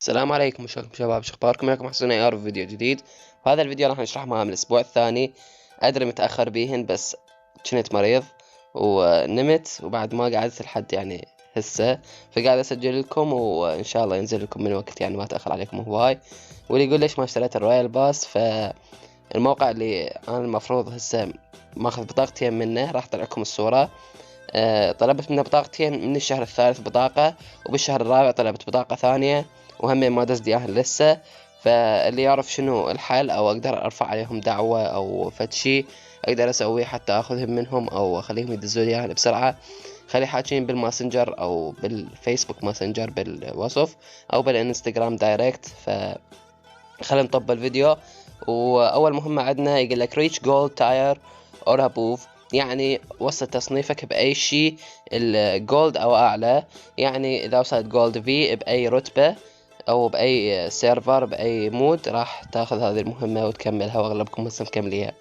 السلام عليكم، شلونكم شباب؟ شو اخباركم؟ معكم حسون اي ار في فيديو جديد. وهذا الفيديو راح نشرح مهام الاسبوع الثاني. ادري متاخر بيهن بس كنت مريض ونمت وبعد ما قعدت لحد هسه، فقاعد اسجل لكم وان شاء الله ينزل لكم من وقت، ما اتاخر عليكم هواي. واللي يقول ليش ما اشتريت الرويال باس، فالموقع اللي انا المفروض هسه ماخذ بطاقتين منه راح اطلع لكم الصوره. طلبت منه بطاقتين من الشهر الثالث بطاقة، وبالشهر الرابع طلبت بطاقة ثانية، وهم ما دزت اياهن لسه. فاللي يعرف شنو الحل او اقدر ارفع عليهم دعوة او فد شي اقدر اسويه حتى اخذهم منهم او اخليهم يدزوا لي اياهن بسرعة، خلي حاجين بالماسنجر او بالفيسبوك ماسنجر بالوصف او بالانستغرام دايركت. خلينا نطبق الفيديو. واول مهمة عندنا يقول لك reach gold tire or above، يعني وصل تصنيفك باي شيء الجولد او اعلى. يعني اذا وصلت جولد في باي رتبة او باي سيرفر باي مود راح تاخذ هذه المهمة وتكملها، واغلبكم هسه مكمليها.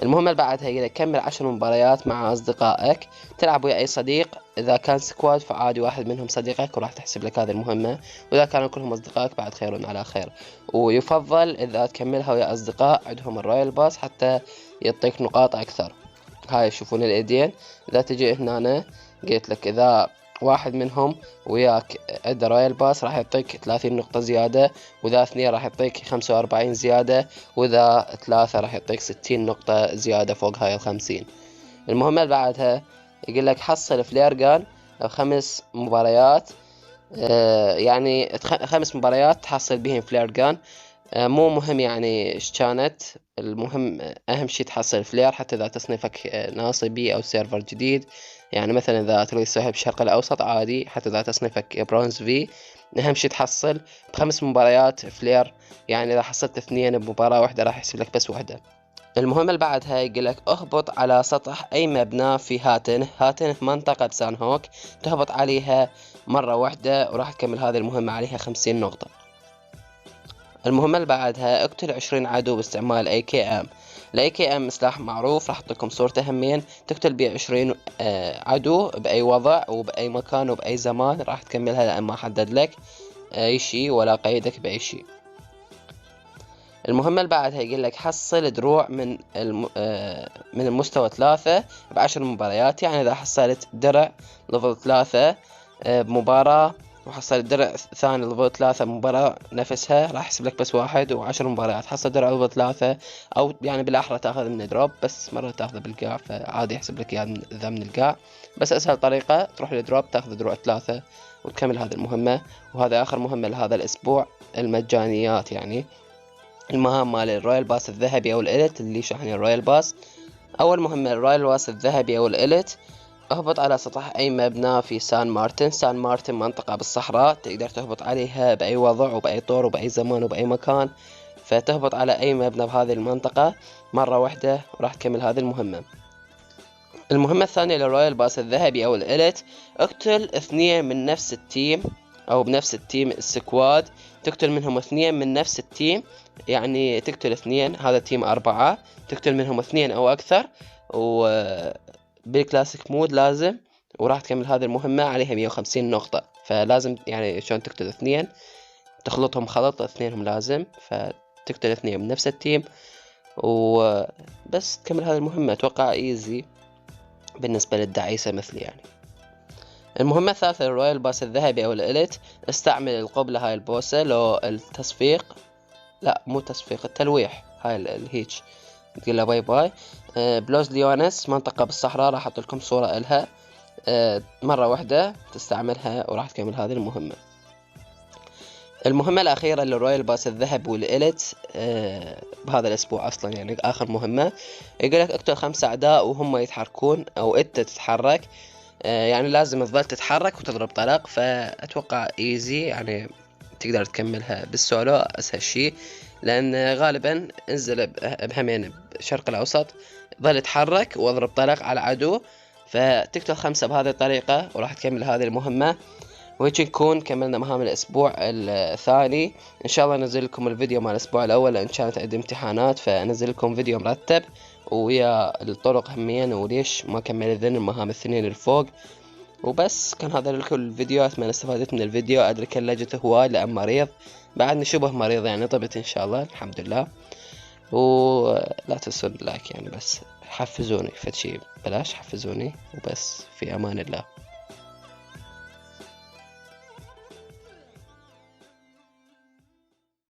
المهمة اللي بعدها إذا كمل 10 مباريات مع أصدقائك، تلعب ويا أي صديق. إذا كان سكواد فعادي واحد منهم صديقك وراح تحسب لك هذه المهمة، وإذا كانوا كلهم أصدقائك بعد خير على خير. ويفضل إذا تكملها ويا أصدقاء عندهم الرويال باس حتى يعطيك نقاط أكثر. هاي تشوفون الايدين. اذا تجي هنا قلت لك اذا واحد منهم وياك عنده رويال باس راح يعطيك 30 نقطة زيادة، واذا اثنين راح يعطيك 45 زيادة، واذا ثلاثة راح يعطيك 60 نقطة زيادة فوق هاي ال50. المهمة اللي بعدها يقول لك حصل فلير جان 5 مباريات. يعني 5 مباريات تحصل بهم فلير جان. مو مهم ايش كانت، المهم اهم شي تحصل فلير، حتى اذا تصنيفك ناصي بي او سيرفر جديد. يعني مثلا اذا تريد تسويها بالشرق الاوسط عادي، حتى اذا تصنيفك برونز في اهم شي تحصل ب5 مباريات فلير. يعني اذا حصلت 2 بمباراة واحدة راح يحسب لك بس واحدة. المهم اللي بعدها يقول لك اهبط على سطح اي مبنى في هاتن في منطقة سان هوك، تهبط عليها مرة واحدة وراح تكمل هذه المهمة عليها 50 نقطة. المهمة اللي بعدها اقتل 20 عدو باستعمال اي كي ام. الاي كي ام سلاح معروف، راح احط لكم صورته همين. تقتل بيه 20 عدو باي وضع وباي مكان وباي زمان، راح تكملها لان ما حدد لك اي شي ولا قيدك باي شي. المهمة اللي بعدها يقول لك حصل دروع من المستوى 3 ب10 مباريات. يعني إذا حصلت درع ليفل 3 بمباراة، وحصلت درع ثاني ليفل 3 بمباراة نفسها، راح يحسب لك بس واحد. و10 مباريات حصل درع ليفل 3 أو بالأحرى تاخذ من دروب، بس مرة تاخذه بالقاع فعادي يحسب لك إذا من القاع. بس أسهل طريقة تروح للدروب تاخذ دروع 3 وتكمل هذه المهمة. وهذا آخر مهمة لهذا الأسبوع، المجانيات. يعني المهام مال الرويال باس الذهبي او الاليت اللي شحن الرويال باس. اول مهمة الرويال باس الذهبي او الاليت، اهبط على سطح اي مبنى في سان مارتن. سان مارتن منطقة بالصحراء تقدر تهبط عليها باي وضع وباي طور وباي زمان وباي مكان، فتهبط على اي مبنى بهذه المنطقة مرة واحدة وراح تكمل هذه المهمة. المهمة الثانية للرويال باس الذهبي او الاليت، اقتل 2 من نفس التيم او بنفس التيم السكواد. تقتل منهم 2 من نفس التيم، يعني تقتل 2، هذا تيم 4 تقتل منهم 2 او اكثر، و بالكلاسيك مود لازم. وراح تكمل هذه المهمة عليها 150 نقطة. فلازم شلون تقتل 2 تخلطهم خلط اثنينهم لازم، فتقتل 2 من نفس التيم وبس تكمل هذه المهمة. اتوقع ايزي بالنسبة للدعيسة مثلي. المهمة الثالثة للرويال باس الذهبي او الاليت، استعمل القبلة هاي البوسة لو التصفيق، لا مو تصفيق، التلويح، هاي الهيج تقول له باي باي. بلوز ليونس منطقة بالصحراء، راح احط لكم صورة الها. مرة واحدة تستعملها وراح تكمل هذه المهمة. المهمة الأخيرة للرويال باس الذهب والإليت بهذا الأسبوع أصلا، يعني آخر مهمة، يقولك اقتل 5 أعداء وهم يتحركون أو أنت تتحرك. يعني لازم تظل تتحرك وتضرب طلق. فأتوقع إيزي، يعني تقدر تكملها بالسولو أسهل شي، لأن غالبا انزل بهمين بشرق الأوسط، ظل يتحرك واضرب طلق على عدو، فتقتل 5 بهذه الطريقة وراح تكمل هذه المهمة. وهيك نكون كملنا مهام الأسبوع الثاني. إن شاء الله أنزل لكم الفيديو مال الأسبوع الأول، لأن كانت عندي امتحانات، فأنزل لكم فيديو مرتب ويا الطرق همين وليش ما كمل ذن المهام الثنين الفوق. وبس كان هذا الكل الفيديو. اتمنى استفادت من الفيديو. ادري كلجته هواي لان مريض، بعدني شبه مريض يعني، طبت ان شاء الله الحمد لله. ولا تنسون اللايك يعني، بس حفزوني فد شي، بلاش حفزوني وبس. في امان الله.